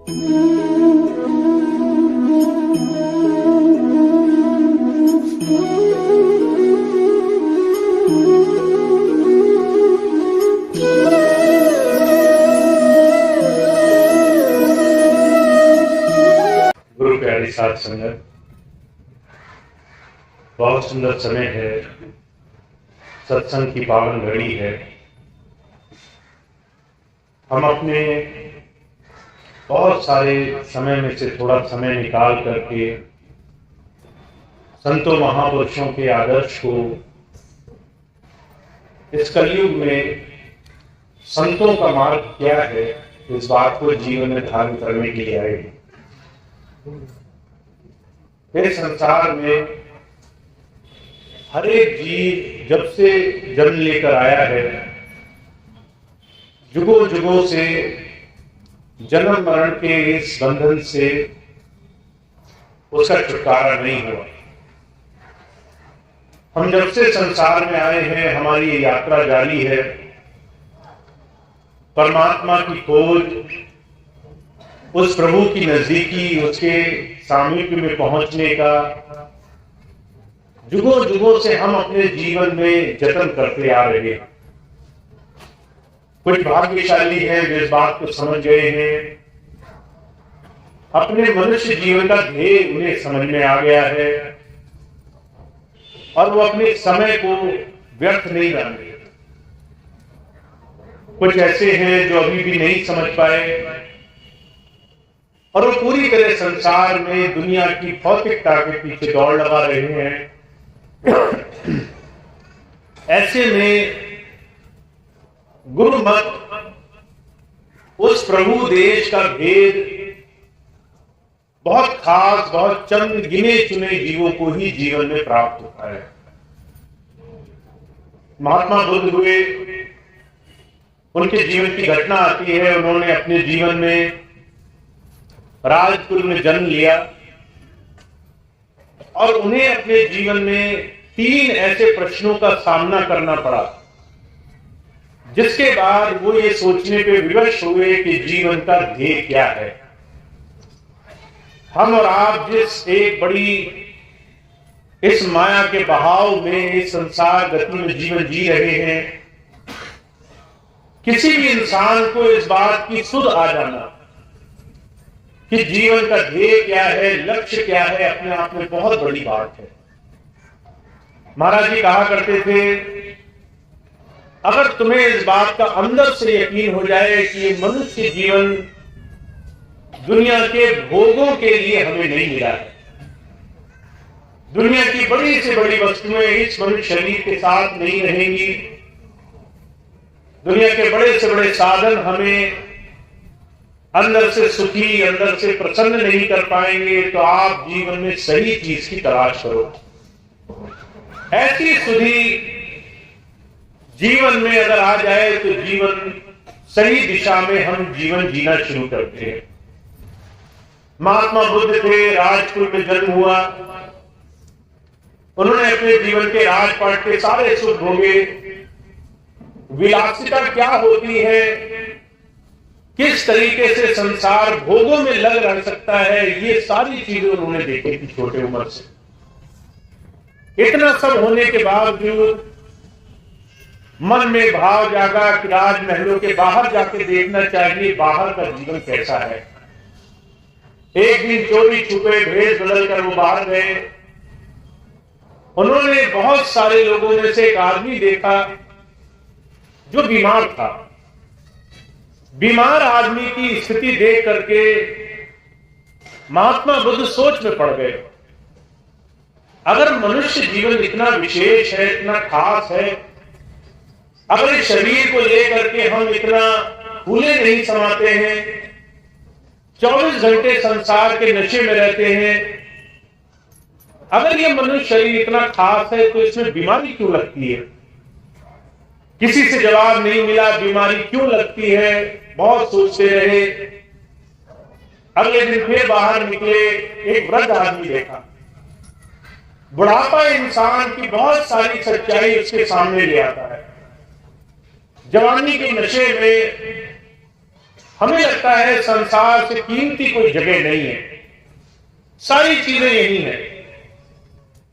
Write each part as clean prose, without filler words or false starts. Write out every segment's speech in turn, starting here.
गुरु प्यारी साध संगत, बहुत सुंदर समय है, सत्संग की पावन घड़ी है। हम अपने बहुत सारे समय में से थोड़ा समय निकाल करके संतों महापुरुषों के आदर्श को इस कलयुग में संतों का मार्ग क्या है, इस बात को जीवन में धारण करने के लिए आए। इस संसार में हर एक जीव जब से जन्म लेकर आया है, जुगों जुगों से जन्म मरण के इस बंधन से उसका छुटकारा नहीं हुआ। हम जब से संसार में आए हैं, हमारी ये यात्रा जारी है परमात्मा की खोज, उस प्रभु की नजदीकी, उसके सामीप्य में पहुंचने का। जुगों जुगों से हम अपने जीवन में जतन करते आ रहे हैं। कुछ भाग्यशाली हैं जो इस बात को समझ गए हैं, अपने मनुष्य जीवन का ध्येय उन्हें समझ में आ गया है और वो अपने समय को व्यर्थ नहीं डालेंगे। कुछ ऐसे हैं जो अभी भी नहीं समझ पाए और वो पूरी तरह संसार में दुनिया की भौतिकता के पीछे दौड़ लगा रहे हैं। ऐसे में गुरुमत, उस प्रभु देश का भेद बहुत खास, बहुत चंद गिने चुने जीवों को ही जीवन में प्राप्त होता है। महात्मा बुद्ध हुए, उनके जीवन की घटना आती है। उन्होंने अपने जीवन में राजकुल में जन्म लिया और उन्हें अपने जीवन में 3 ऐसे प्रश्नों का सामना करना पड़ा, जिसके बाद वो ये सोचने पे विवश हुए कि जीवन का ध्येय क्या है। हम और आप जिस एक बड़ी इस माया के बहाव में, इस संसार गति में जीवन जी रहे हैं, किसी भी इंसान को इस बात की सुध आ जाना कि जीवन का ध्येय क्या है, लक्ष्य क्या है, अपने आप में बहुत बड़ी बात है। महाराज जी कहा करते थे, अगर तुम्हें इस बात का अंदर से यकीन हो जाए कि ये मनुष्य जीवन दुनिया के भोगों के लिए हमें नहीं मिला है, दुनिया की बड़ी से बड़ी वस्तुएं इस मनुष्य शरीर के साथ नहीं रहेंगी, दुनिया के बड़े से बड़े साधन हमें अंदर से सुखी, अंदर से प्रसन्न नहीं कर पाएंगे, तो आप जीवन में सही चीज की तलाश करो। ऐसी सुधि जीवन में अगर आ जाए तो जीवन सही दिशा में हम जीवन जीना शुरू करते हैं। महात्मा बुद्ध थे, राजकुल में जन्म हुआ, उन्होंने अपने जीवन के राजपाट के सारे सुख भोगे। विलासिता क्या होती है, किस तरीके से संसार भोगों में लग रह सकता है, ये सारी चीजें उन्होंने देखी थी छोटे उम्र से। इतना सब होने के बावजूद मन में भाव जागा कि राजमहलों के बाहर जाके देखना चाहिए बाहर का जीवन कैसा है। एक दिन चोरी छुपे भेष बदल कर वो बाहर गए। उन्होंने बहुत सारे लोगों में से एक आदमी देखा जो बीमार था। बीमार आदमी की स्थिति देख करके महात्मा बुद्ध सोच में पड़ गए, अगर मनुष्य जीवन इतना विशेष है, इतना खास है, अगर इस शरीर को लेकर के हम इतना भूले नहीं समाते हैं, 24 घंटे संसार के नशे में रहते हैं, अगर ये मनुष्य शरीर इतना खास है तो इसमें बीमारी क्यों लगती है? किसी से जवाब नहीं मिला, बीमारी क्यों लगती है, बहुत सोचते रहे। अगले दिन फिर बाहर निकले, एक वृद्ध आदमी देखा। बुढ़ापा इंसान की बहुत सारी सच्चाई उसके सामने ले आता है। जवानी के नशे में हमें लगता है संसार से कीमती कोई जगह नहीं है, सारी चीजें यही है।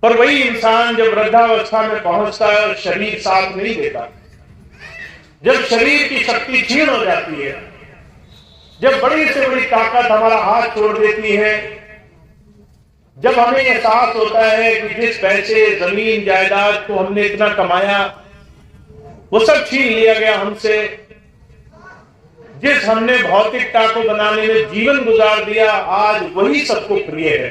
पर वही इंसान जब वृद्धावस्था में पहुंचता है और शरीर साथ नहीं देता, जब शरीर की शक्ति क्षीण हो जाती है, जब बड़ी से बड़ी ताकत हमारा हाथ छोड़ देती है, जब हमें एहसास होता है कि जिस पैसे जमीन जायदाद को हमने इतना कमाया वो सब छीन लिया गया हमसे, जिस हमने भौतिकता को बनाने में जीवन गुजार दिया आज वही सबको प्रिय है।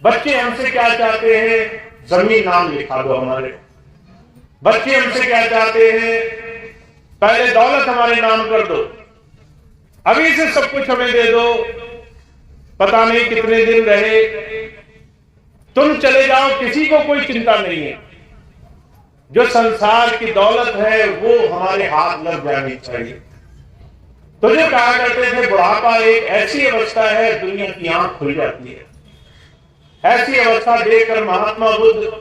बच्चे हमसे क्या चाहते हैं? जमीन नाम लिखा दो हमारे। बच्चे हमसे क्या चाहते हैं? पहले दौलत हमारे नाम कर दो, अभी से सब कुछ हमें दे दो, पता नहीं कितने दिन रहे, तुम चले जाओ, किसी को कोई चिंता नहीं है। जो संसार की दौलत है वो हमारे हाथ लग जानी चाहिए। तो जो कहा करते थे बुढ़ापा एक ऐसी अवस्था है दुनिया की आंख खुल जाती है, ऐसी अवस्था देखकर महात्मा बुद्ध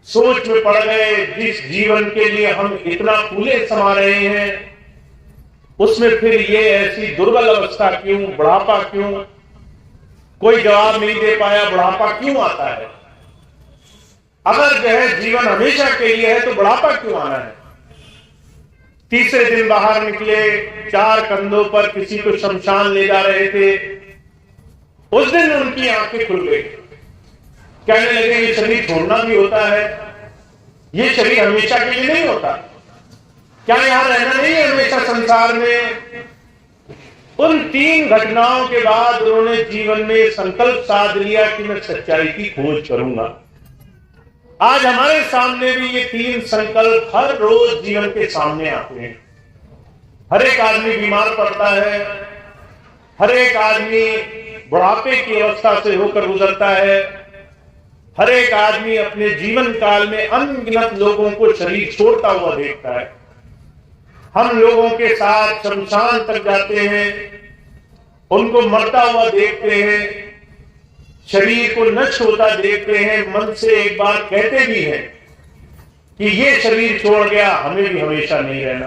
सोच में पड़ गए, जिस जीवन के लिए हम इतना फूले समा रहे हैं उसमें फिर ये ऐसी दुर्बल अवस्था क्यों, बुढ़ापा क्यों? कोई जवाब नहीं दे पाया, बुढ़ापा क्यों आता है? अगर जो है जीवन हमेशा के लिए है तो बुढ़ापा क्यों आना है? तीसरे दिन बाहर निकले, 4 कंधों पर किसी को शमशान ले जा रहे थे। उस दिन उनकी आंखें खुल गई, कहने लगे ये शरीर छोड़ना भी होता है, ये शरीर हमेशा के लिए नहीं होता, क्या यहां रहना नहीं है हमेशा संसार में? उन 3 घटनाओं के बाद उन्होंने जीवन में संकल्प साध लिया कि मैं सच्चाई की खोज करूंगा। आज हमारे सामने भी ये 3 संकल्प हर रोज जीवन के सामने आते हैं। हर एक आदमी बीमार पड़ता है, हर एक आदमी बुढ़ापे की अवस्था से होकर गुजरता है, हर एक आदमी अपने जीवन काल में अनगिनत लोगों को शरीर छोड़ता हुआ देखता है। हम लोगों के साथ शमशान तक जाते हैं, उनको मरता हुआ देखते हैं, शरीर को नष्ट होता देखते हैं, मन से एक बार कहते भी हैं कि ये शरीर छोड़ गया, हमें भी हमेशा नहीं रहना।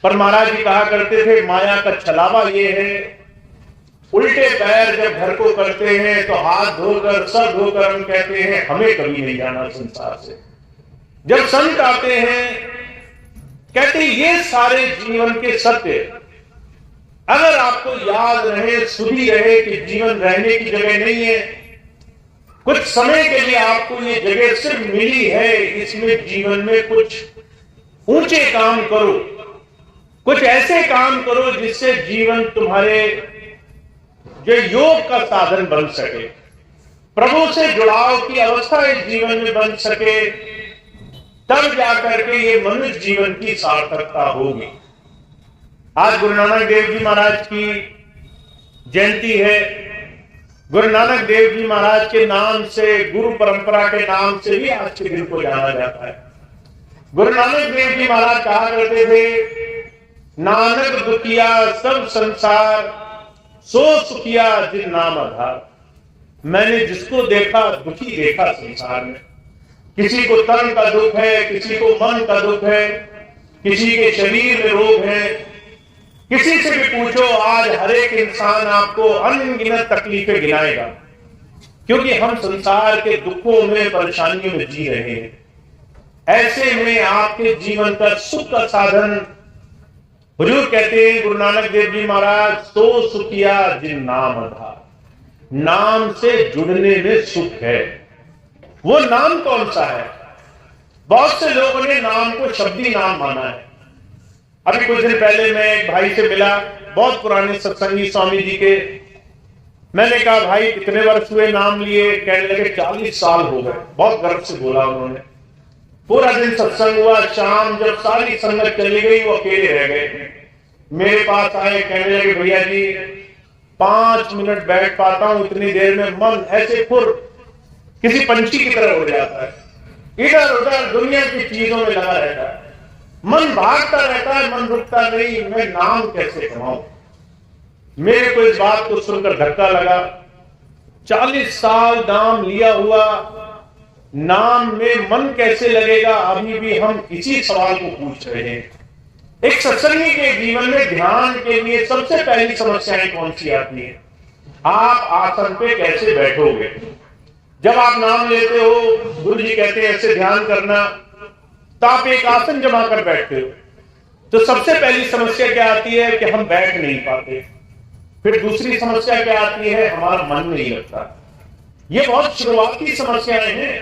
पर महाराज जी कहा करते थे माया का छलावा ये है, उल्टे पैर जब घर को करते हैं तो हाथ धोकर सर धोकर हम कहते हैं हमें कभी नहीं जाना संसार से। जब संत आते हैं कहते ये सारे जीवन के सत्य अगर आपको याद रहे, सुधी रहे कि जीवन रहने की जगह नहीं है, कुछ समय के लिए आपको ये जगह सिर्फ मिली है, इसमें जीवन में कुछ ऊंचे काम करो, कुछ ऐसे काम करो जिससे जीवन तुम्हारे जो योग का साधन बन सके, प्रभु से जुड़ाव की अवस्था इस जीवन में बन सके, तब जाकर के ये मनुष्य जीवन की सार्थकता होगी। आज गुरु नानक देव जी महाराज की जयंती है। गुरु नानक देव जी महाराज के नाम से, गुरु परंपरा के नाम से भी आज के दिन को जाना जाता है। गुरु नानक देव जी महाराज कहा करते थे नानक दुखिया सब संसार, सो सुखिया जिन नाम आधार। मैंने जिसको देखा दुखी देखा संसार में। किसी को तन का दुख है, किसी को मन का दुख है, किसी के शरीर में रोग है, किसी से भी पूछो आज हर एक इंसान आपको अनगिनत तकलीफें गिनाएगा, क्योंकि हम संसार के दुखों में, परेशानियों में जी रहे हैं। ऐसे में आपके जीवन का सुख का साधन हुजूर कहते हैं गुरु नानक देव जी महाराज, सो सुखिया जिन नाम आधार। नाम से जुड़ने में सुख है। वो नाम कौन सा है? बहुत से लोगों ने नाम को शब्दी नाम माना है। अभी कुछ दिन पहले मैं एक भाई से मिला, बहुत पुराने सत्संगी स्वामी जी के। मैंने कहा भाई कितने वर्ष हुए नाम लिए? कहने लगे 40 साल हो गए। बहुत गर्व से बोला उन्होंने। पूरा दिन सत्संग हुआ, शाम जब सारी संगत चली गई वो अकेले रह गए। मेरे पास आए, कहने लगे भैया जी 5 मिनट बैठ पाता हूं, इतनी देर में मन ऐसे फुर किसी पंछी की तरह हो जाता है, इधर उधर दुनिया की चीजों में लगा रहता है, मन भागता रहता है, मन रुकता नहीं। मैं नाम कैसे कमाऊं? मेरे को इस बात को सुनकर धक्का लगा। 40 साल नाम लिया हुआ, नाम में मन कैसे लगेगा? अभी भी हम इसी सवाल को पूछ रहे हैं। एक सत्संगी के जीवन में ध्यान के लिए सबसे पहली समस्याएं कौन सी आती है? आप आसन पे कैसे बैठोगे? जब आप नाम लेते हो, गुरु जी कहते हैं ऐसे ध्यान करना, तो आप एक आसन जमा कर बैठते हो, तो सबसे पहली समस्या क्या आती है कि हम बैठ नहीं पाते। फिर दूसरी समस्या क्या आती है? हमारा मन नहीं लगता। ये बहुत शुरुआती समस्याएं हैं,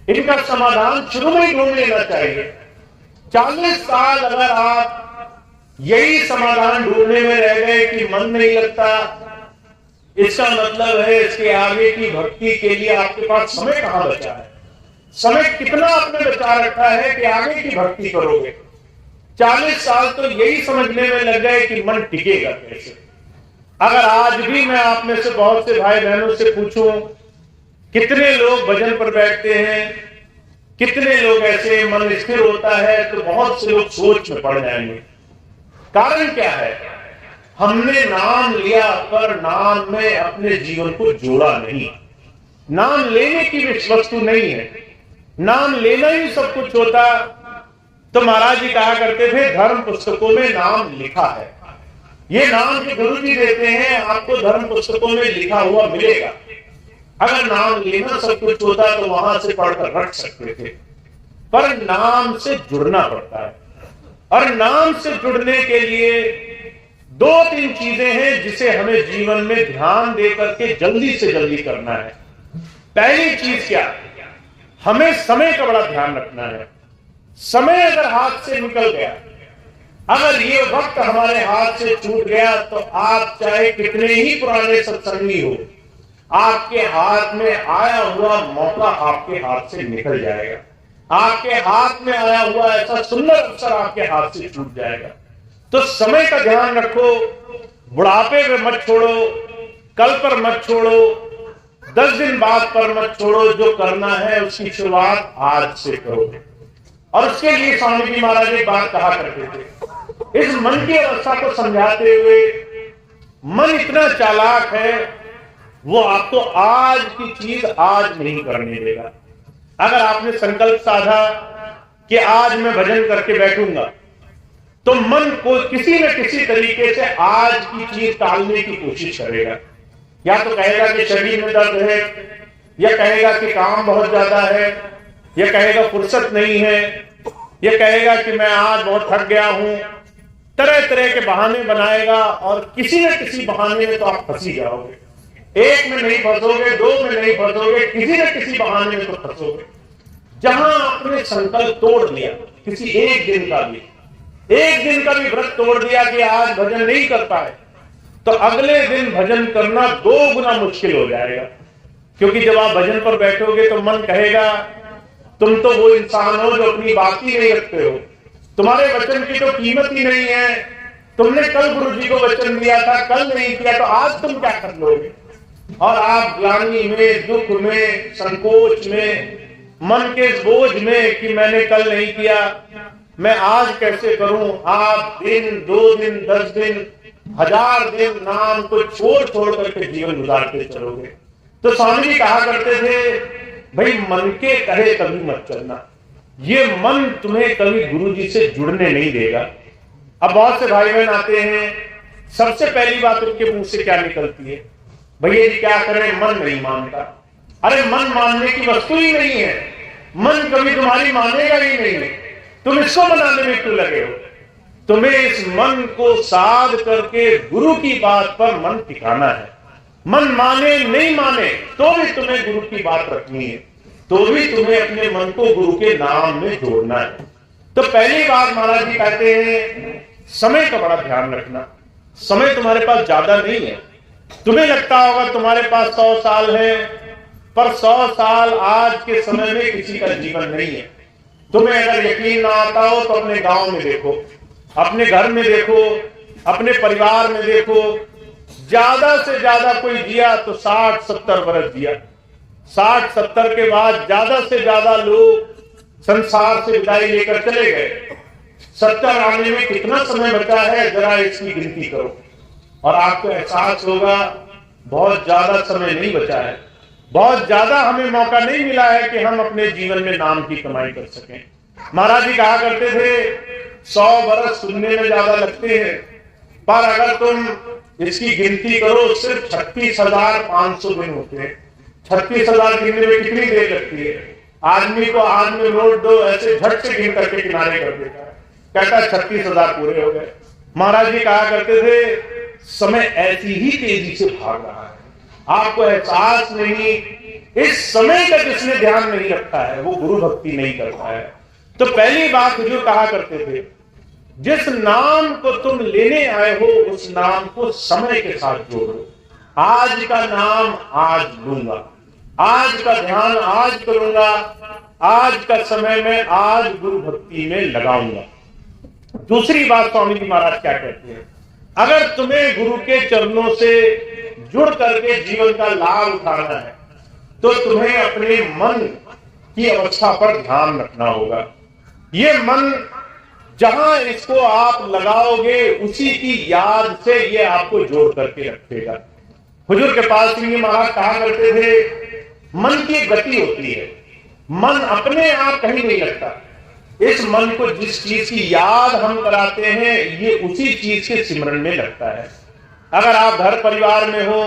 इनका समाधान शुरू में ही ढूंढ लेना चाहिए। 40 साल अगर आप यही समाधान ढूंढने में रह गए कि मन नहीं लगता, इसका मतलब है इसके आगे की भक्ति के लिए आपके पास समय कहां बचा है? समय कितना आपने बचा रखा है कि आगे की भक्ति करोगे? 40 साल तो यही समझने में लग गए कि मन टिकेगा कैसे। अगर आज भी मैं आप में से बहुत से भाई बहनों से पूछूं कितने लोग भजन पर बैठते हैं, कितने लोग ऐसे मन स्थिर होता है, तो बहुत से लोग सोच में पड़ जाएंगे। कारण क्या है? हमने नाम लिया पर नाम में अपने जीवन को जोड़ा नहीं। नाम लेने की वस्तु नहीं है, नाम लेना ही सब कुछ होता। तो महाराज जी कहा करते थे धर्म पुस्तकों में नाम लिखा है। ये नाम जो गुरु जी देते हैं आपको धर्म पुस्तकों में लिखा हुआ मिलेगा। अगर नाम लेना सब कुछ होता तो वहां से पढ़कर रख सकते थे, पर नाम से जुड़ना पड़ता है। और नाम से जुड़ने के लिए 2-3 चीजें हैं जिसे हमें जीवन में ध्यान देकर के जल्दी से जल्दी करना है। पहली चीज क्या? हमें समय का बड़ा ध्यान रखना है। समय अगर हाथ से निकल गया, अगर ये वक्त हमारे हाथ से छूट गया, तो आप चाहे कितने ही पुराने सत्संगी हो, आपके हाथ में आया हुआ मौका आपके हाथ से निकल जाएगा। आपके हाथ में आया हुआ ऐसा सुंदर अवसर आपके हाथ से छूट जाएगा। तो समय का ध्यान रखो, बुढ़ापे में मत छोड़ो, कल पर मत छोड़ो, 10 दिन बाद पर मत छोड़ो। जो करना है उसकी शुरुआत आज से करो। और उसके लिए स्वामी जी महाराज एक बात कहा करते थे, इस मन की अवस्था को समझाते हुए, मन इतना चालाक है, वो आपको आज की चीज आज नहीं करने देगा। अगर आपने संकल्प साधा कि आज मैं भजन करके बैठूंगा, तो मन को किसी न किसी तरीके से आज की चीज टालने की कोशिश करेगा। या तो कहेगा कि शरीर में दर्द है, या कहेगा कि काम बहुत ज्यादा है, या कहेगा फुर्सत नहीं है, या कहेगा कि मैं आज बहुत थक गया हूं। तरह तरह के बहाने बनाएगा और किसी न किसी बहाने में तो आप फंसी जाओगे। एक में नहीं फंसोगे, 2 में नहीं फंसोगे, किसी न किसी बहाने में तो फंसोगे। जहां आपने संकल्प तोड़ लिया, किसी एक दिन का भी व्रत तोड़ दिया कि आज भजन नहीं कर पाए, तो अगले दिन भजन करना 2 गुना मुश्किल हो जाएगा। क्योंकि जब आप भजन पर बैठोगे तो मन कहेगा तुम तो वो इंसान हो जो अपनी बात ही नहीं रखते हो, तुम्हारे वचन की तो कीमत ही नहीं है। तुमने कल गुरु जी को वचन दिया था, कल नहीं किया, तो आज तुम क्या कर लोगे? और आप ग्लानि में, दुख में, संकोच में, मन के बोझ में कि मैंने कल नहीं किया, मैं आज कैसे करूं। आप दिन, 2 दिन, 10 दिन, 1000 दिन नाम को छोड़ करके जीवन गुजारते चलोगे। तो स्वामी जी कहा करते थे भाई मन के कहे कभी मत चलना, ये मन तुम्हें कभी गुरु जी से जुड़ने नहीं देगा। अब बहुत से भाई बहन आते हैं, सबसे पहली बात उनके मुंह से क्या निकलती है? भैया जी क्या करें, मन नहीं मानता। अरे मन मानने की वस्तु ही नहीं है, मन कभी तुम्हारी मानेगा ही नहीं। तुम इसको मनाने में क्यों लगे हो? तुम्हें इस मन को साध करके गुरु की बात पर मन टिकाना है। मन माने नहीं माने तो भी तुम्हें गुरु की बात रखनी है, तो भी तुम्हें अपने मन को गुरु के नाम में जोड़ना है। तो पहली बात महाराज जी कहते हैं समय का बड़ा ध्यान रखना। समय तुम्हारे पास ज्यादा नहीं है। तुम्हें लगता होगा तुम्हारे पास 100 साल है, पर 100 साल आज के समय में किसी का जीवन नहीं है। तुम्हें अगर यकीन ना आता हो तो अपने गांव में देखो, अपने घर में देखो, अपने परिवार में देखो, ज्यादा से ज्यादा कोई जिया तो 60-70 वर्ष जिया। 60-70 के बाद ज्यादा से ज्यादा लोग संसार से विदाई लेकर चले गए। 70 आने में कितना समय बचा है, जरा इसकी गिनती करो और आपको एहसास होगा बहुत ज्यादा समय नहीं बचा है। बहुत ज्यादा हमें मौका नहीं मिला है कि हम अपने जीवन में नाम की कमाई कर सकें। महाराज जी कहा करते थे 100 बरस सुनने में ज्यादा लगते हैं, पर अगर तुम इसकी गिनती करो सिर्फ 36,500 दिन होते हैं। 36,000 गिनने में कितनी देर लगती है? आदमी को आज में नोट दो, ऐसे झट से गिन करके किनारे कर देता है, कहता 36,000 पूरे हो गए। महाराज जी कहा करते थे समय ऐसी ही तेजी से भाग रहा है, आपको एहसास नहीं। इस समय का जिसने ध्यान नहीं रखा है वो गुरु भक्ति नहीं करता है। तो पहली बात जो कहा करते थे, जिस नाम को तुम लेने आए हो उस नाम को समय के साथ जोड़ो। आज का नाम आज लूंगा, आज का ध्यान आज करूंगा, आज का समय में आज गुरु भक्ति में लगाऊंगा। दूसरी बात स्वामी जी महाराज क्या कहते हैं, अगर तुम्हें गुरु के चरणों से जुड़ करके जीवन का लाभ उठाना है तो तुम्हें अपने मन की अवस्था पर ध्यान रखना होगा। ये मन जहां इसको आप लगाओगे उसी की याद से ये आपको जोड़ करके रखेगा। हुजूर के पास सिंह महाराज कहा करते थे, मन की गति होती है, मन अपने आप कहीं नहीं लगता। इस मन को जिस चीज की याद हम कराते हैं ये उसी चीज के सिमरन में लगता है। अगर आप घर परिवार में हो,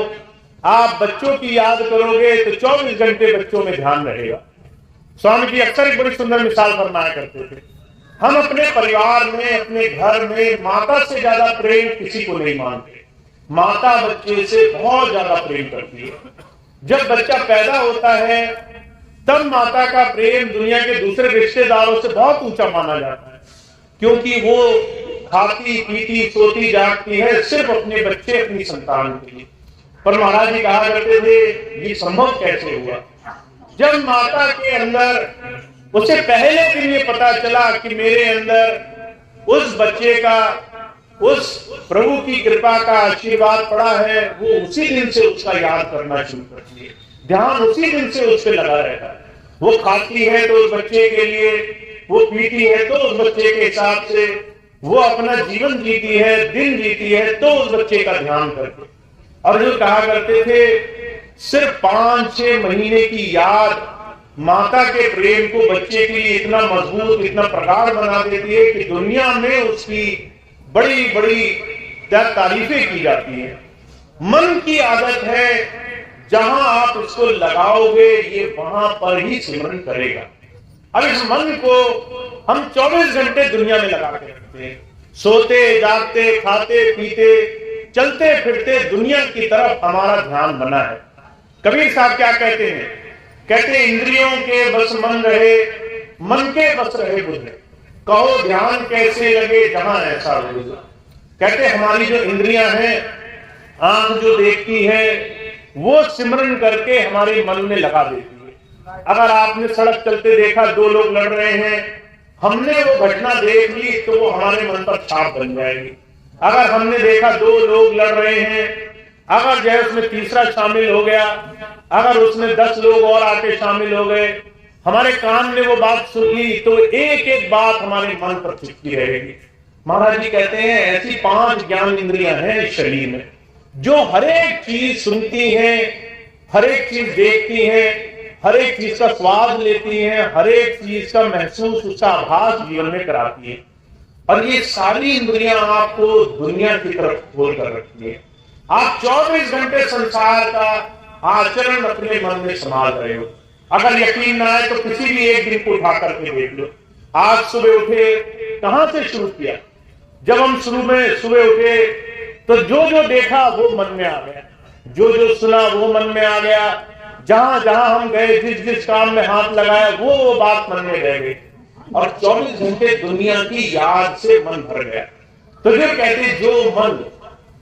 आप बच्चों की याद करोगे तो 24 घंटे बच्चों में ध्यान रहेगा। स्वामी जी अक्सर एक बड़ी सुंदर मिसाल फरमाया करते थे, हम अपने परिवार में अपने घर में माता से ज्यादा प्रेम किसी को नहीं मानते। माता बच्चे से बहुत ज्यादा प्रेम करती है। जब बच्चा पैदा होता है तब माता का प्रेम दुनिया के दूसरे रिश्तेदारों से बहुत ऊंचा माना जाता है, क्योंकि वो खाती पीती सोती जागती है सिर्फ अपने बच्चे अपनी संतान के लिए। पर महाराज जी कहा करते थे ये संभव कैसे हुआ? जब माता के अंदर उसे पहले दिन ये पता चला कि मेरे अंदर उस बच्चे का उस प्रभु की कृपा का आशीर्वाद पड़ा है, वो उसी दिन से उसका याद करना शुरू करती है, ध्यान उसी दिन से उस पर लगा रहता है। वो खाती है तो उस बच्चे के लिए, वो पीती है तो उस बच्चे के हिसाब से, वो अपना जीवन जीती है, दिन जीती है तो उस बच्चे का ध्यान करके। और जो कहा करते थे सिर्फ 5-6 महीने की याद माता के प्रेम को बच्चे के लिए इतना मजबूत इतना प्रगाढ़ बना देती है कि दुनिया में उसकी बड़ी बड़ी तारीफें की जाती हैं। मन की आदत है, जहां आप इसको लगाओगे ये वहां पर ही सिमरन करेगा। अब इस मन को हम 24 घंटे दुनिया में लगा के रखते हैं, सोते जागते खाते पीते चलते फिरते दुनिया की तरफ हमारा ध्यान बना है। कबीर साहब क्या कहते हैं, कहते इंद्रियों के बस मन रहे, मन के बस रहे बुद्ध, कहो ध्यान कैसे लगे जहां ऐसा बुद्ध। कहते हमारी जो इंद्रियां हैं, आंख जो देखती है वो सिमरन करके हमारे मन में लगा देती है। अगर आपने सड़क चलते देखा 2 लोग लड़ रहे हैं, हमने वो घटना देख ली तो वो हमारे मन पर छाप बन जाएगी। अगर हमने देखा 2 लोग लड़ रहे हैं, अगर जो है उसमें तीसरा शामिल हो गया, अगर उसमें 10 लोग और आके शामिल हो गए, हमारे कान ने वो बात सुन ली तो एक एक बात हमारे मन पर चिपकी रहेगी। महाराज जी कहते हैं ऐसी 5 ज्ञान इंद्रियां हैं इस शरीर में जो हर एक चीज सुनती हैं, हर एक चीज देखती हैं, हर एक चीज का स्वाद लेती हैं, हर एक चीज का महसूस उसका आभास जीवन में कराती है। और ये सारी इंद्रियां आपको दुनिया की तरफ खोल कर रखती है। आप 24 घंटे संसार का आचरण अपने मन में संभाल रहे हो। अगर यकीन ना आए तो किसी भी एक दिन को उठा करके देख लो। आज सुबह उठे, कहां से शुरू किया? जब हम सुबह उठे तो जो जो देखा वो मन में आ गया, जो जो सुना वो मन में आ गया, जहां जहां हम गए, जिस जिस काम में हाथ लगाया वो बात मन में रह गई और 24 घंटे दुनिया की याद से मन भर गया। तो जो कहते जो मन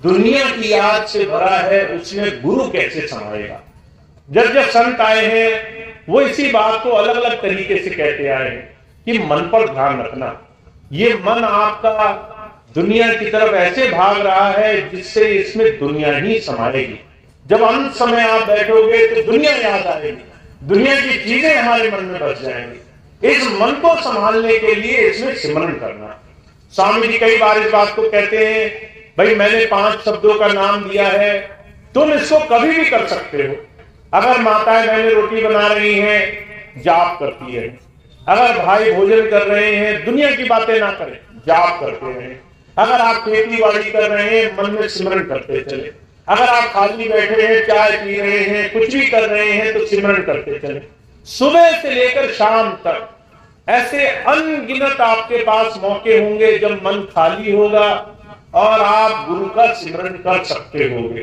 दुनिया की याद से भरा है उसमें गुरु कैसे संभालेगा? जब जब संत आए हैं वो इसी बात को अलग अलग तरीके से कहते आए हैं कि मन पर ध्यान रखना। ये मन आपका दुनिया की तरफ ऐसे भाग रहा है जिससे इसमें दुनिया ही समाएगी। जब अंत समय आप बैठोगे तो दुनिया याद आएगी, दुनिया की चीजें हमारे मन में बस जाएंगी। इस मन को संभालने के लिए इसमें सिमरन करना। स्वामी जी कई बार इस बात को कहते हैं, भाई मैंने 5 शब्दों का नाम दिया है, तुम इसको कभी भी कर सकते हो। अगर माताएं बहनें रोटी बना रही हैं, जाप करती है। अगर भाई भोजन कर रहे हैं, दुनिया की बातें ना करें, जाप करते रहें। अगर आप खेती बाड़ी कर रहे हैं, मन में सिमरन करते चले। अगर आप खाली बैठे हैं, चाय पी रहे हैं, कुछ भी कर रहे हैं, तो सिमरन करते चले। सुबह से लेकर शाम तक ऐसे अनगिनत आपके पास मौके होंगे जब मन खाली होगा और आप गुरु का सिमरन कर सकते होंगे।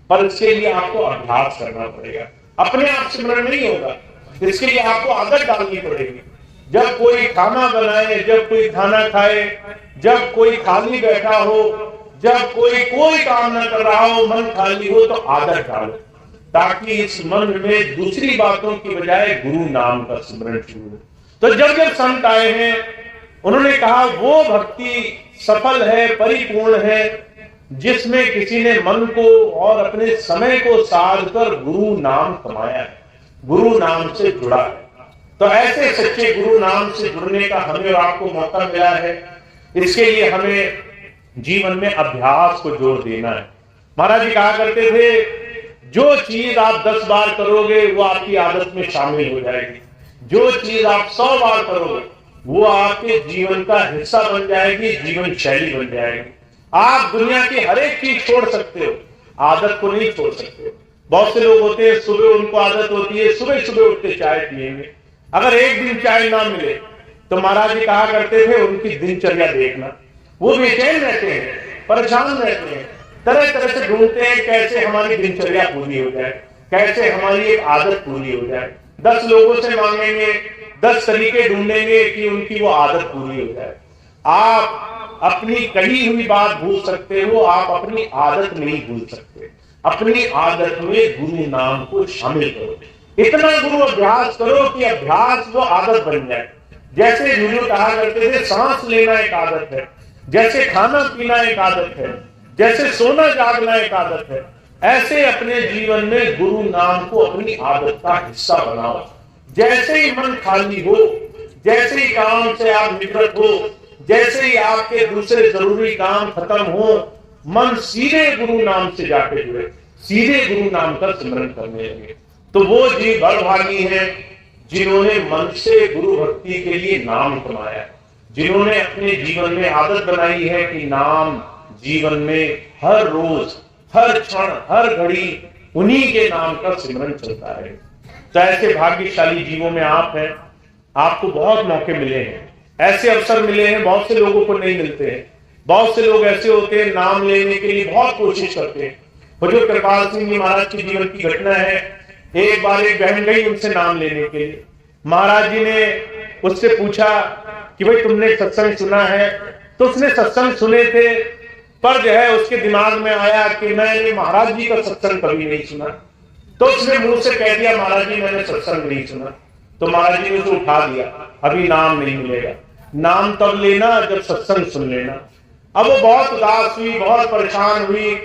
पर इसके लिए आपको अभ्यास करना पड़ेगा, अपने आप सिमरन नहीं होगा। इसके लिए आपको आदत डालनी पड़ेगी। जब कोई खाना बनाए, जब कोई खाना खाए, जब कोई खाली बैठा हो, जब कोई काम ना कर रहा हो, मन खाली हो, तो आदत डालो, ताकि इस मन में दूसरी बातों की बजाय गुरु नाम का सिमरन शुरू हो। तो जब जब संत आए हैं, उन्होंने कहा वो भक्ति सफल है, परिपूर्ण है, जिसमें किसी ने मन को और अपने समय को साध कर गुरु नाम कमाया है, गुरु नाम से जुड़ा है। तो ऐसे सच्चे गुरु नाम से जुड़ने का हमें और आपको मौका मिला है। इसके लिए हमें जीवन में अभ्यास को जोर देना है। महाराज जी कहा करते थे, जो चीज आप 10 बार करोगे वो आपकी आदत में शामिल हो जाएगी। जो चीज आप 100 बार करोगे वो आपके जीवन का हिस्सा बन जाएगी, जीवन शैली बन जाएगी। आप दुनिया की हर एक चीज छोड़ सकते हो, आदत को नहीं छोड़ सकते। बहुत से लोग होते हैं, सुबह उनको आदत होती है सुबह सुबह उठ के चाय पिएंगे। अगर एक दिन चाय ना मिले तो महाराज जी कहा करते थे, उनकी दिनचर्या देखना, वो बेचैन रहते हैं, परेशान रहते हैं, तरह तरह से ढूंढते हैं कैसे हमारी दिनचर्या पूरी हो जाए, कैसे हमारी एक आदत पूरी हो जाए। 10 लोगों से मांगेंगे, 10 तरीके ढूंढेंगे कि उनकी वो आदत पूरी हो जाए। आप अपनी कही हुई बात भूल सकते हो, आप अपनी आदत नहीं भूल सकते। अपनी आदत में गुरु नाम को शामिल करो, इतना गुरु अभ्यास करो कि अभ्यास वो आदत बन जाए। जैसे गुरु कहा करते थे, सांस लेना एक आदत है, जैसे खाना पीना एक आदत है, जैसे सोना जागना एक आदत है, ऐसे अपने जीवन में गुरु नाम को अपनी आदत का हिस्सा बनाओ। जैसे ही मन खाली हो, जैसे ही काम से आप निवृत्त हो, जैसे ही आपके दूसरे जरूरी काम खत्म हो, मन सीधे गुरु नाम से जाके जुड़े, सीधे गुरु नाम का सिमरन करने लगे। तो वो जी बड़भागी हैं जिन्होंने मन से गुरु भक्ति के लिए नाम कमाया, जिन्होंने अपने जीवन में आदत बनाई है कि नाम जीवन में हर रोज, हर क्षण, हर घड़ी उन्हीं के नाम का सिमरन चलता है। तो ऐसे भाग्यशाली जीवों में आप हैं। आपको बहुत मौके मिले हैं, ऐसे अवसर मिले हैं, बहुत से लोगों को नहीं मिलते हैं। बहुत से लोग ऐसे होते हैं, नाम लेने के लिए बहुत कोशिश करते हैं। हुजूर कृपाल सिंह जी महाराज के जीवन की घटना है। एक बार एक बहन गई उनसे नाम लेने के लिए। महाराज जी ने उससे पूछा कि भाई तुमने सत्संग सुना है? तो उसने सत्संग सुने थे, पर जो है उसके दिमाग में आया कि मैंने महाराज जी का सत्संग कभी नहीं सुना। तो उसने मुंह से कह दिया, महाराज जी मैंने सत्संग नहीं सुना। तो महाराज जी ने उसे उठा दिया, अभी नाम नहीं मिलेगा, नाम तब लेना जब सत्संग सुन लेना। अब वो बहुत उदास हुई, बहुत परेशान हुई।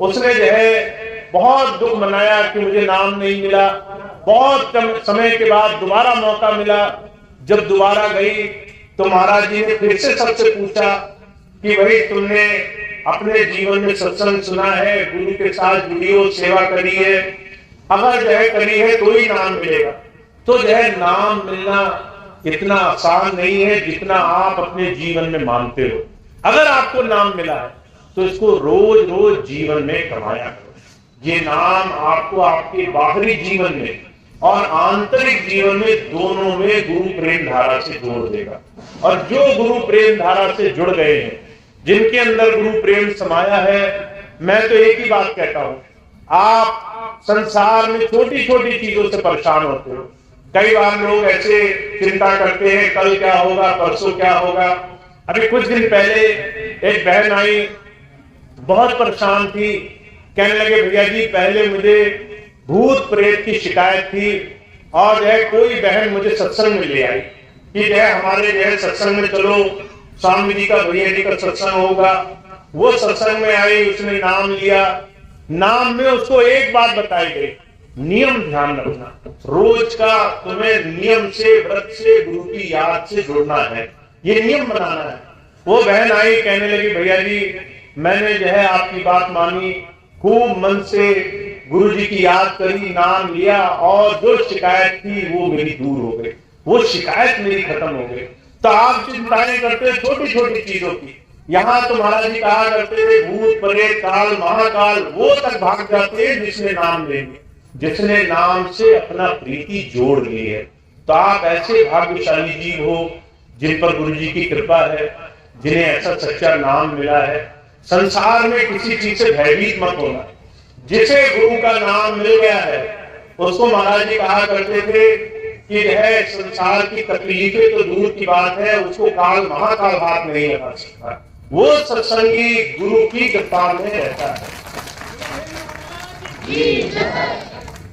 उसने जो है बहुत दुख मनाया कि मुझे नाम नहीं मिला। बहुत समय के बाद दोबारा मौका मिला। जब दोबारा गई तो महाराज जी ने फिर से सबसे पूछा कि भाई तुमने अपने जीवन में सत्संग सुना है, गुरु के साथ जुड़ी हो, सेवा करी है? अगर जो है करी है तो ही नाम मिलेगा। तो जो है नाम मिलना इतना आसान नहीं है जितना आप अपने जीवन में मानते हो। अगर आपको नाम मिला है तो इसको रोज रोज जीवन में कमाया करो। ये नाम आपको आपके बाहरी जीवन में और आंतरिक जीवन में दोनों में गुरु प्रेम धारा से जोड़ देगा। और जो गुरु प्रेम धारा से जुड़ गए हैं, जिनके अंदर गुरु प्रेम समाया है, मैं तो एक ही बात कहता हूं, आप संसार में छोटी छोटी चीजों से परेशान होते हो। कई बार लोग ऐसे चिंता करते हैं, कल क्या होगा, परसों क्या होगा। अभी कुछ दिन पहले एक बहन आई, बहुत परेशान थी, कहने लगे भैया जी पहले मुझे भूत प्रेत की शिकायत थी और जो है कोई बहन मुझे सत्संग में ले आई कि जो है हमारे जो है सत्संग में चलो, स्वामी जी का, भैया जी का सत्संग होगा। वो सत्संग में आई, उसने नाम लिया। नाम में उसको एक बात बताई गई, नियम ध्यान रखना, रोज का तुम्हें नियम से, व्रत से, गुरु की याद से जुड़ना है, ये नियम बनाना है। वो बहन आई, कहने लगी भैया जी मैंने जो है आपकी बात मानी, खूब मन से गुरु जी की याद करी, नाम लिया और जो शिकायत थी वो मेरी दूर हो गई, वो शिकायत मेरी खत्म हो गई। तो आप चिंताएं करते हैं छोटी छोटी चीजों की। यहाँ तो महाराज जी कहा करते थे भूत प्रेत काल महाकाल वो तक भाग जाते हैं जिसने नाम लेंगे, जिसने नाम से अपना प्रीति जोड़ ली है। तो आप ऐसे भाग्यशाली जीव हो जिन पर गुरु जी की कृपा है, जिन्हें ऐसा सच्चा नाम मिला है। संसार में किसी चीज से भयभीत मत होना। जिसे गुरु का नाम मिल गया है उसको महाराज जी कहा करते थे कि है संसार की तकलीफें तो दूर की बात है, उसको काल महाकाल हाथ नहीं लगा सकता। वो सत्संगी गुरु की कृपा में रहता है।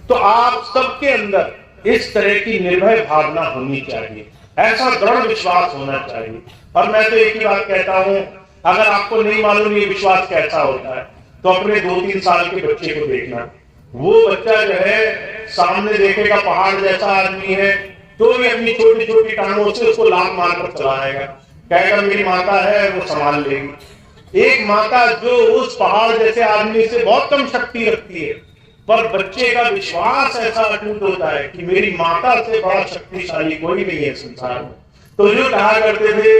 तो आप सबके अंदर इस तरह की निर्भय भावना होनी चाहिए, ऐसा दृढ़ विश्वास होना चाहिए। और मैं तो एक ही बात कहता हूं, अगर आपको नहीं मालूम ये विश्वास कैसा होता है तो अपने 2-3 साल के बच्चे को देखना। वो बच्चा जो है सामने देखेगा पहाड़ जैसा आदमी है तो भी अपनी छोटी छोटी टांगों से उसको लात मारकर चलाएगा, कहेगा मेरी माता है वो संभाल लेगी। एक माता जो उस पहाड़ जैसे आदमी से बहुत कम शक्ति रखती है, पर बच्चे का विश्वास ऐसा अटूट होता है कि मेरी माता से बड़ा शक्तिशाली कोई नहीं है संसार में। तो जो कहा करते थे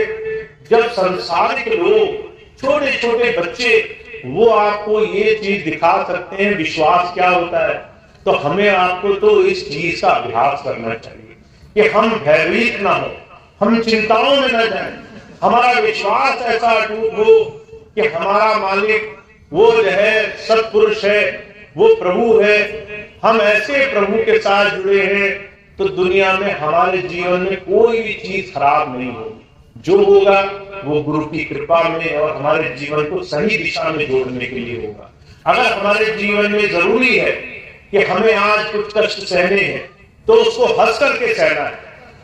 जब संसारिक लोग छोटे छोटे बच्चे वो आपको ये चीज दिखा सकते हैं विश्वास क्या होता है, तो हमें आपको तो इस चीज का अभ्यास करना चाहिए कि हम भयभीत ना हो, हम चिंताओं में न जाएं। हमारा विश्वास ऐसा अटूट हो कि हमारा मालिक वो जो है सत्पुरुष है, वो प्रभु है। हम ऐसे प्रभु के साथ जुड़े हैं तो दुनिया में हमारे जीवन में कोई भी चीज खराब नहीं होगी। जो होगा वो गुरु की कृपा में और हमारे जीवन को सही दिशा में जोड़ने के लिए होगा। अगर हमारे जीवन में जरूरी है कि हमें आज कुछ कष्ट सहने हैं तो उसको हंस करके सहना है,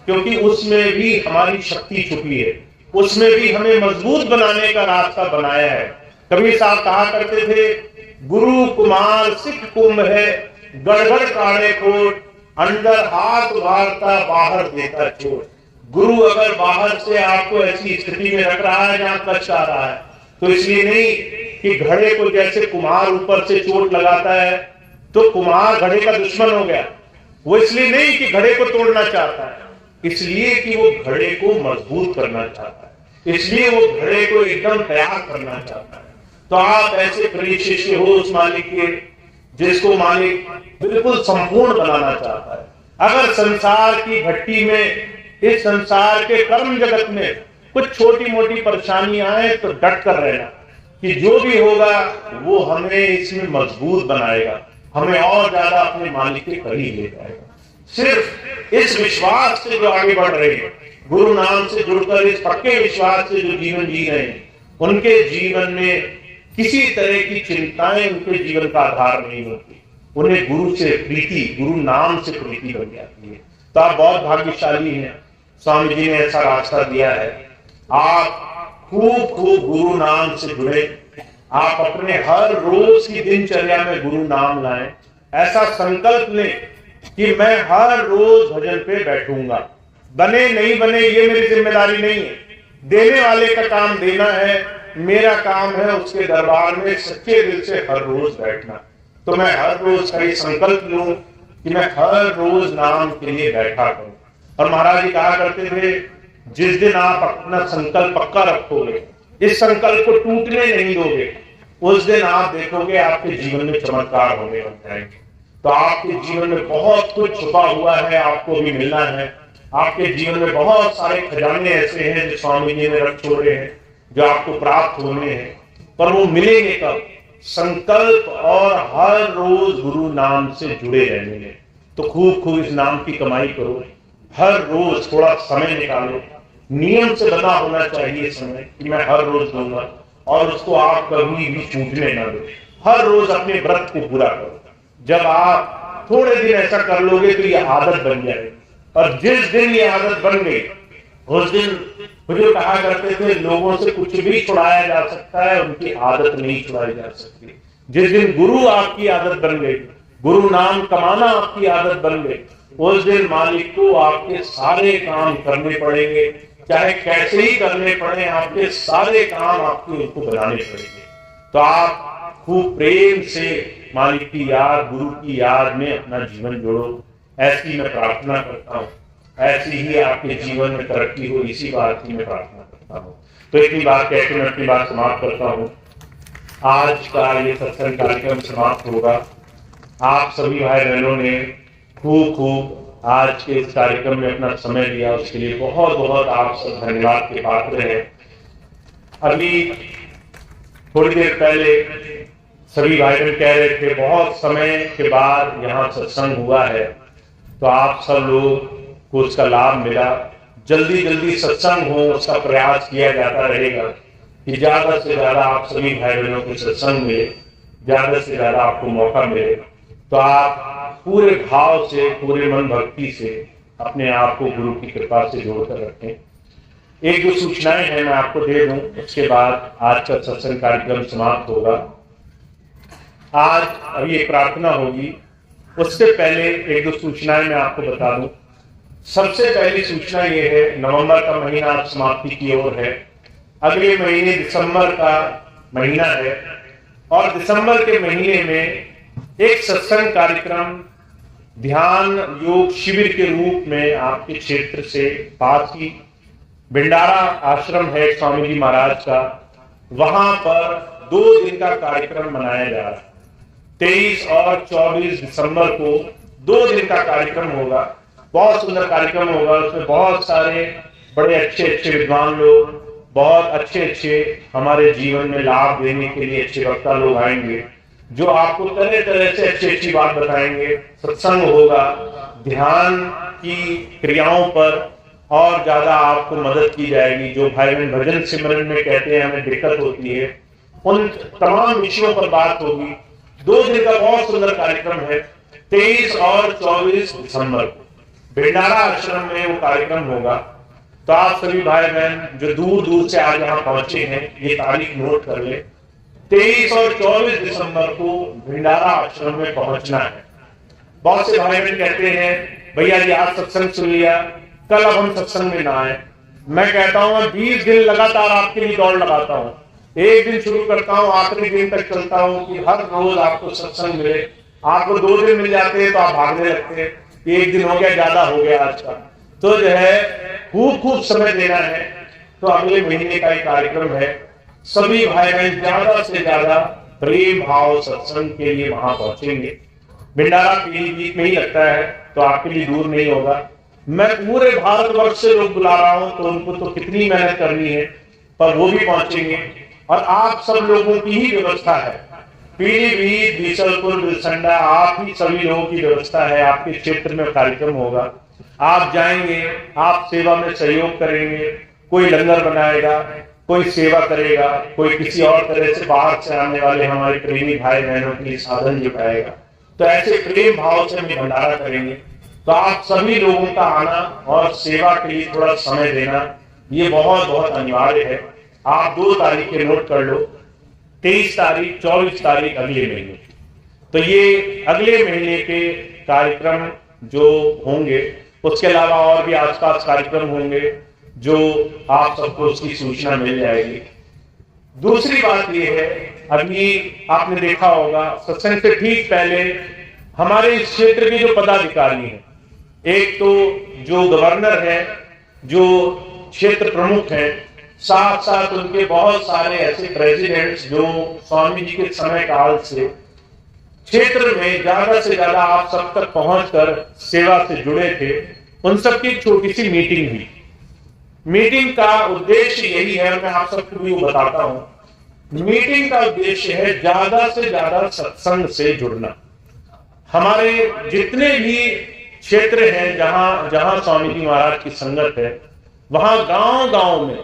क्योंकि उसमें भी हमारी शक्ति छुपी है, उसमें भी हमें मजबूत बनाने का रास्ता बनाया है। कबीर साहब कहा करते थे गुरु कुमार सिख कुंभ है, गड़गड़ काढ़े खोट, अंदर हाथ उभारता बाहर देता चोट। गुरु अगर बाहर से आपको ऐसी स्थिति में रख रहा है जहां कष्ट आ रहा है तो इसलिए नहीं कि घड़े को जैसे कुम्हार ऊपर से चोट लगाता है तो कुम्हार घड़े का दुश्मन हो गया, वो इसलिए नहीं कि घड़े को तोड़ना चाहता है, इसलिए कि वो घड़े को मजबूत करना चाहता है, इसलिए वो घड़े को एकदम तैयार करना चाहता है। तो आप ऐसे प्रिय शिष्य हो उस मालिक के जिसको मालिक बिल्कुल संपूर्ण बनाना चाहता है। अगर संसार की भट्टी में, इस संसार के कर्म जगत में कुछ छोटी मोटी परेशानी आए तो डट कर रहना कि जो भी होगा वो हमें इसमें मजबूत बनाएगा, हमें और ज्यादा अपने मालिक के करीब ले जाएगा। सिर्फ इस विश्वास से जो आगे बढ़ रहे हैं, गुरु नाम से जुड़कर इस पक्के विश्वास से जो जीवन जी रहे हैं, उनके जीवन में किसी तरह की चिंताएं उनके जीवन का आधार नहीं होती। उन्हें गुरु से प्रीति, गुरु नाम से प्रीति बन जाती है। तो आप बहुत भाग्यशाली हैं, स्वामी जी ने ऐसा रास्ता दिया है। आप खूब खूब गुरु नाम से जुड़े, आप अपने हर रोज की दिनचर्या में गुरु नाम लाएं। ऐसा संकल्प लें कि मैं हर रोज भजन पे बैठूंगा, बने नहीं बने ये मेरी जिम्मेदारी नहीं है, देने वाले का काम देना है, मेरा काम है उसके दरबार में सच्चे दिल से हर रोज बैठना। तो मैं हर रोज का ये संकल्प लूं कि मैं हर रोज नाम के लिए बैठा करूं। और महाराज जी कहा करते थे जिस दिन आप अपना संकल्प पक्का रखोगे, इस संकल्प को टूटने नहीं दोगे, उस दिन आप देखोगे आपके जीवन में चमत्कार होने लग जाएंगे। तो आपके जीवन में बहुत कुछ छुपा हुआ है, आपको भी मिलना है। आपके जीवन में बहुत सारे खजाने ऐसे हैं जो स्वामी जी ने रख छोड़े हैं, जो आपको प्राप्त होने हैं, पर वो मिलेंगे कब? संकल्प और हर रोज गुरु नाम से जुड़े रहने में। तो खूब खूब इस नाम की कमाई करो, हर रोज थोड़ा समय निकालो, नियम से बना होना चाहिए समय कि मैं हर रोज दूंगा, और उसको आप कभी भी छूटने ना दो। हर रोज अपने व्रत को पूरा करो। जब आप थोड़े दिन ऐसा कर लोगे तो ये आदत बन जाएगी, और जिस दिन ये आदत बन गई उस दिन मुझे कहा करते थे लोगों से कुछ भी छुड़ाया जा सकता है, उनकी आदत नहीं छुड़ाई जा सकती। जिस दिन गुरु आपकी आदत बन गई, गुरु नाम कमाना आपकी आदत बन गई, उस दिन मालिक को आपके सारे काम करने पड़ेंगे, चाहे कैसे ही करने पड़े, आपके सारे काम आपको उनको बनाने पड़ेंगे। तो आप खूब प्रेम से मालिक की याद, गुरु की याद में अपना जीवन जोड़ो, ऐसी मैं प्रार्थना करता हूँ। ऐसी ही आपके जीवन में तरक्की हो, इसी बात की मैं प्रार्थना करता हूँ। तो इतनी बात कहकर मैं अपनी बात समाप्त करता हूँ। आज का ये सत्संग कार्यक्रम समाप्त होगा। आप सभी भाई बहनों ने खूब आज के इस कार्यक्रम में अपना समय दिया, उसके लिए बहुत बहुत आप सब धन्यवाद के पात्र हैं। अभी थोड़ी देर पहले सभी भाई बहन कह रहे थे बहुत समय के बाद यहाँ सत्संग हुआ है, तो आप सब लोग को उसका लाभ मिला। जल्दी जल्दी सत्संग हो उसका प्रयास किया जाता रहेगा कि ज्यादा से ज्यादा आप सभी भाई बहनों को सत्संग मिले, ज्यादा से ज्यादा आपको मौका मिले। तो आप पूरे भाव से, पूरे मन भक्ति से अपने आप को गुरु की कृपा से जोड़कर रखें। एक दो सूचनाएं हैं मैं आपको दे दूं, उसके बाद आज का सत्संग कार्यक्रम समाप्त होगा। आज अभी एक प्रार्थना होगी, उससे पहले एक दो सूचनाएं मैं आपको बता दूं। सबसे पहली सूचना ये है, नवंबर का महीना अब समाप्ति की ओर है। अगले महीने दिसंबर का महीना है और दिसंबर के महीने में एक सत्संग कार्यक्रम ध्यान योग शिविर के रूप में आपके क्षेत्र से पास ही भिंडारा आश्रम है स्वामी जी महाराज का, वहां पर 2 दिन का कार्यक्रम मनाया जा रहा है। 23 और 24 दिसंबर को 2 दिन का कार्यक्रम होगा। बहुत सुंदर कार्यक्रम होगा। उसमें बहुत सारे बड़े अच्छे अच्छे विद्वान लोग, बहुत अच्छे अच्छे हमारे जीवन में लाभ देने के लिए अच्छे वक्ता लोग आएंगे, जो आपको तरह तरह से अच्छी अच्छी बात बताएंगे। सत्संग होगा, ध्यान की क्रियाओं पर और ज्यादा आपको मदद की जाएगी। जो भाई बहन भजन सिमरन में कहते हैं हमें दिक्कत होती है, उन तमाम विषयों पर बात होगी। 2 दिन का बहुत सुंदर कार्यक्रम है। 23 और 24 दिसंबर को भिंडारा आश्रम में वो कार्यक्रम होगा। तो आप सभी भाई बहन जो दूर दूर से आज यहाँ पहुंचे हैं, ये तारीख नोट कर ले। 23 और 24 दिसंबर को भिंडारा आश्रम में पहुंचना है। बहुत से भाई बहन कहते हैं भैया जी आज सत्संग सुन लिया, कल अब हम सत्संग में ना आए। मैं कहता हूँ मैं 20 दिन लगातार आपके लिए दौड़ लगाता हूँ। एक दिन शुरू करता हूँ, आखिरी दिन तक चलता हूँ कि हर रोज आपको सत्संग मिले। आपको 2 दिन मिल जाते हैं तो आप भागने लगते हैं, एक दिन हो गया, ज्यादा हो गया आज का। तो जो है खूब समय देना है। तो अगले महीने का एक कार्यक्रम है। सभी भाई बहन ज्यादा से ज्यादा प्रेम भाव सत्संग के लिए वहां पहुंचेंगे। भिंडारा पीलीभीत में ही लगता है, तो आपके लिए दूर नहीं होगा। मैं पूरे भारतवर्ष से लोग बुला रहा हूं, तो उनको तो कितनी मेहनत करनी है, पर वो भी पहुंचेंगे। और आप सब लोगों की ही व्यवस्था है। पीलीभीत, बीसलपुर, बिलसंडा, आप ही सभी लोगों की व्यवस्था है। आपके क्षेत्र में कार्यक्रम होगा, आप जाएंगे, आप सेवा में सहयोग करेंगे। कोई लंगर बनाएगा, कोई सेवा करेगा, कोई किसी और तरह से बाहर से आने वाले हमारे प्रेमी भाई बहनों के लिए साधन जुटाएगा। तो ऐसे प्रेम भाव से हम भंडारा करेंगे। तो आप सभी लोगों का आना और सेवा के लिए थोड़ा समय देना ये बहुत बहुत अनिवार्य है। आप 2 तारीखें नोट कर लो, 23 तारीख, 24 तारीख अगले महीने। तो ये अगले महीने के कार्यक्रम जो होंगे, उसके अलावा और भी आसपास कार्यक्रम होंगे जो आप सबको उसकी सूचना मिल जाएगी। दूसरी बात ये है, अभी आपने देखा होगा सत्संग से ठीक पहले हमारे इस क्षेत्र के जो पदाधिकारी हैं, एक तो जो गवर्नर है, जो क्षेत्र प्रमुख है, साथ साथ उनके बहुत सारे ऐसे प्रेसिडेंट्स जो स्वामी जी के समय काल से क्षेत्र में ज्यादा से ज्यादा आप सब तक पहुंचकर सेवा से जुड़े थे, उन सबकी एक छोटी सी मीटिंग हुई। मीटिंग का उद्देश्य यही है, मैं आप सबको भी बताता हूं। मीटिंग का उद्देश्य है ज्यादा से ज्यादा सत्संग से जुड़ना। हमारे जितने भी क्षेत्र हैं जहां जहां स्वामी जी महाराज की संगत है, वहां गांव गांव में,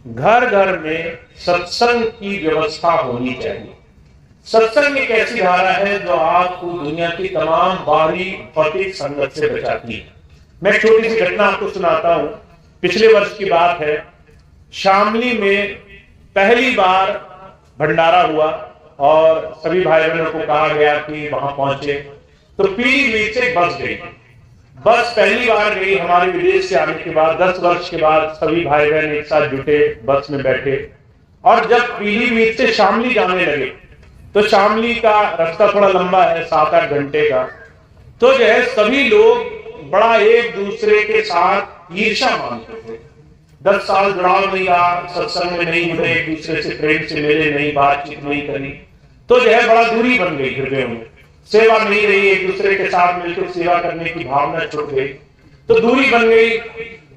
घर घर में सत्संग की व्यवस्था होनी चाहिए। सत्संग एक ऐसी धारा है जो आपको दुनिया की तमाम बाहरी भौतिक संगत से बचाती है। मैं एक छोटी सी घटना आपको सुनाता हूं। पिछले वर्ष की बात है, शामली में पहली बार भंडारा हुआ और सभी भाई बहनों को कहा गया कि वहां पहुंचे। तो पीलीभीत से बस गई। बस पहली बार गई हमारे विदेश से आने के बाद। 10 वर्ष के बाद सभी भाई बहन एक साथ जुटे, बस में बैठे, और जब पीलीभीत से शामली जाने लगे, तो शामली का रास्ता थोड़ा लंबा है, 7-8 घंटे का। तो जो है सभी लोग बड़ा एक दूसरे के साथ ईर्ष्या मानते थे। 10 साल जुड़ाव नहीं रहा, सत्संग में नहीं जुड़े, एक दूसरे से प्रेम से मिले नहीं, बातचीत नहीं करी, तो जो है बड़ा दूरी बन गई हृदय में, सेवा नहीं रही, एक दूसरे के साथ मिलकर सेवा करने की भावना छूट गई, तो दूरी बन गई।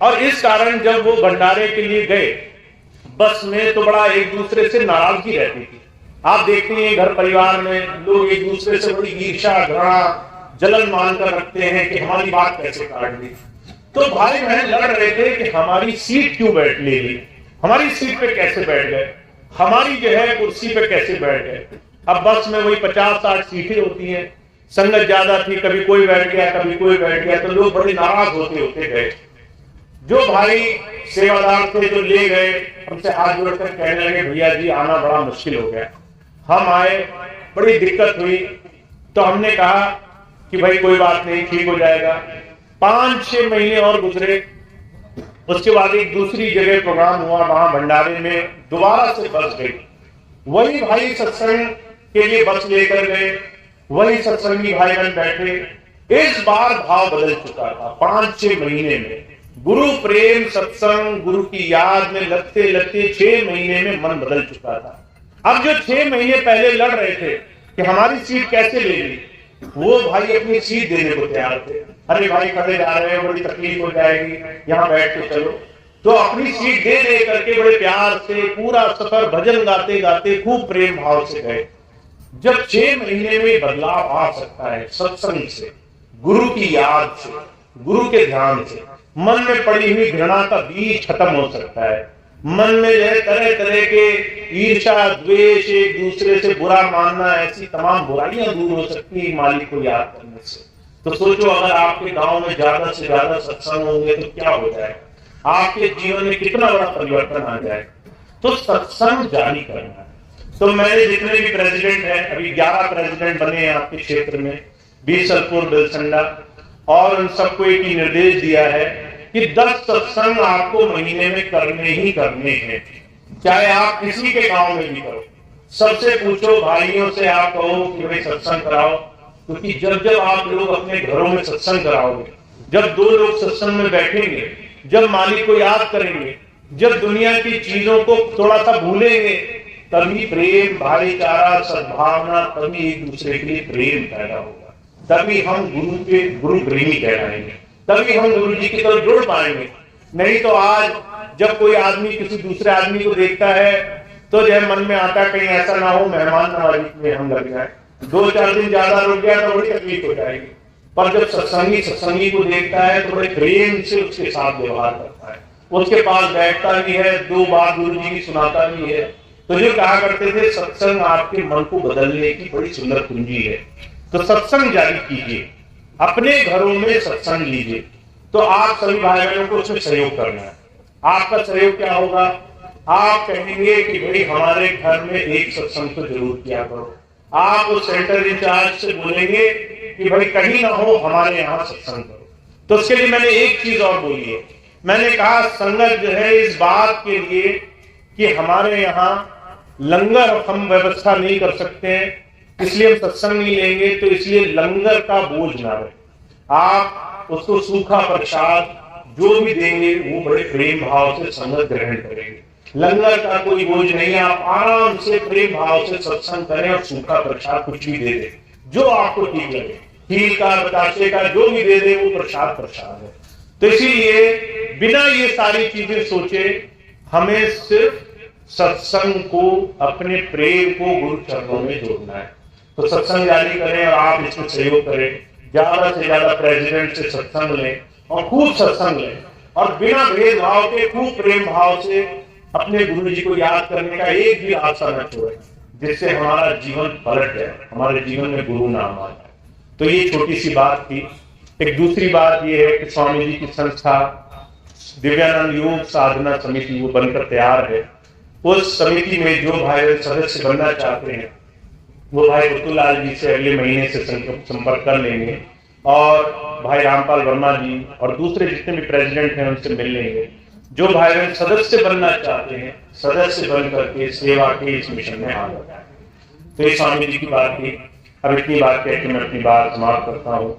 और इस कारण जब वो भंडारे के लिए गए बस में, तो बड़ा एक दूसरे से नाराजगी रहती थी। आप देखते हैं घर परिवार में लोग एक दूसरे से बड़ी ईर्ष्या, घृणा, जलन मानकर रखते हैं कि हमारी बात कैसे काट दी। तो भाई बहन लड़ रहे थे कि हमारी सीट क्यों बैठ ले ली, हमारी सीट पे कैसे बैठ गए, हमारी जो है कुर्सी पे कैसे बैठ गए। अब बस में वही 50-60 सीटें होती हैं, संगत ज्यादा थी, कभी कोई बैठ गया कभी कोई बैठ गया, तो लोग बड़े नाराज होते होते गए। जो भाई सेवादार थे जो ले गए, हमसे हाथ जोड़कर कहने लगे भैया जी आना बड़ा मुश्किल हो गया। हम आए, बड़ी दिक्कत हुई, तो हमने कहा कि भाई कोई बात नहीं, ठीक हो जाएगा। 5-6 महीने और गुजरे, उसके बाद एक दूसरी जगह प्रोग्राम हुआ, वहां भंडारे में दोबारा से बस गई। वही भाई सत्संग के लिए बस लेकर गए, वही सत्संगी भाई बहन बैठे। इस बार भाव बदल चुका था 5-6 महीने में। गुरु प्रेम, सत्संग, गुरु की याद में लगते लगते 6 महीने में मन बदल चुका था। अब जो 6 महीने पहले लड़ रहे थे कि हमारी सीट कैसे ले ली, वो भाई अपनी सीट देने को तैयार थे। अरे भाई खड़े जा रहे हो, बड़ी तकलीफ हो जाएगी, यहाँ बैठ के चलो। तो अपनी सीट दे दे करके बड़े प्यार से पूरा सफर भजन गाते गाते खूब प्रेम भाव से गए। जब 6 महीने में बदलाव आ सकता है सत्संग से, गुरु की याद से, गुरु के ध्यान से, मन में पड़ी हुई घृणा का बीज खत्म हो सकता है। मन में जो है तरह तरह के ईर्ष्या, द्वेष, एक दूसरे से बुरा मानना, ऐसी तमाम बुराइयां दूर हो सकती है मालिक को याद करने से। तो सोचो अगर आपके गांव में ज्यादा से ज्यादा सत्संग होंगे तो क्या हो जाएगा, आपके जीवन में कितना बड़ा परिवर्तन आ जाएगा। तो सत्संग जारी करना है। तो मैंने जितने भी प्रेसिडेंट हैं, अभी 11 प्रेसिडेंट बने हैं आपके क्षेत्र में, बीसलपुर, बिलसंडा, और उन सबको एक ही निर्देश दिया है कि 10 सत्संग आपको महीने में करने ही करने हैं, चाहे आप किसी के गांव में भी करो। सबसे पूछो, भाइयों से आप कहो कि भाई सत्संग कराओ, क्योंकि जब जब आप लोग अपने घरों में सत्संग कराओगे, जब 2 लोग सत्संग में बैठेंगे, जब मालिक को याद करेंगे, जब दुनिया की चीजों को थोड़ा सा भूलेंगे, तभी प्रेम, भाईचारा, सद्भावना, तभी एक दूसरे के लिए प्रेम पैदा होगा, तभी हम गुरु प्रेमी कहलाएंगे, तभी हम गुरु जी की तरफ जुड़ पाएंगे। नहीं तो आज जब कोई आदमी किसी दूसरे आदमी को देखता है तो जो है मन में आता कहीं ऐसा ना हो मेहमान नवाजी में हम लग जाए, 2-4 दिन ज्यादा रुक गया तो बड़ी तकलीफ हो जाएगी। पर जब सत्संगी को देखता है तो बड़े प्रेम से उसके साथ व्यवहार करता है, उसके पास बैठता भी है, 2 बार गुरु जी की सुनाता भी है। तो जो कहा करते थे सत्संग आपके मन को बदलने की बड़ी सुंदर कुंजी है। तो सत्संग जारी कीजिए, अपने घरों में सत्संग लीजिए। तो आप सभी भाई बहनों को उसमें सहयोग करना है। आपका सहयोग क्या होगा, आप कहेंगे कि भाई हमारे घर में एक सत्संग तो जरूर किया करो। आप उस सेंटर इंचार्ज से बोलेंगे कि भाई कहीं ना हो हमारे यहाँ सत्संग करो। तो उसके लिए मैंने एक चीज और बोली है, मैंने कहा संगत जो है इस बात के लिए कि हमारे यहाँ लंगर हम व्यवस्था नहीं कर सकते हैं, इसलिए हम सत्संग नहीं लेंगे, तो इसलिए लंगर का बोझ ना रहे। आप उसको सूखा प्रसाद जो भी देंगे वो बड़े प्रेम भाव से संगत ग्रहण करेंगे। लंगर का कोई बोझ नहीं है, आप आराम से प्रेम भाव से सत्संग करें और सूखा प्रसाद कुछ भी दे दें जो आपको ठीक लगे, खीर का, बताशे का, जो भी दे दे वो प्रसाद प्रसाद है। तो इसीलिए बिना ये सारी चीजें सोचे हमें सिर्फ सत्संग को, अपने प्रेम को गुरु चरणों में जोड़ना है। तो सत्संग जारी करें और आप इसमें सहयोग करें, ज्यादा से ज्यादा प्रेसिडेंट से सत्संग लें और खूब सत्संग लें, और बिना भेदभाव के खूब प्रेम भाव से अपने गुरु जी को याद करने का एक भी आशा न छोड़े, जिससे हमारा जीवन पलट जाए, हमारे जीवन में गुरु नाम आ जाए। तो ये छोटी सी बात थी। एक दूसरी बात ये है कि स्वामी जी की संस्था दिव्यानंद योग साधना समिति वो बनकर तैयार है। उस समिति में जो भाई सदस्य बनना चाहते हैं वो भाई बुतुलाल जी से अगले महीने से संपर्क कर लेंगे, और भाई रामपाल वर्मा जी और दूसरे जितने भी प्रेसिडेंट हैं उनसे मिल लेंगे। जो भाई बहन सदस्य बनना चाहते हैं, सदस्य बन करके सेवा के इस मिशन में आ जाए। तो ये स्वामी जी की बात थी। अब इतनी बात कहकर मैं अपनी बात समाप्त करता हूँ।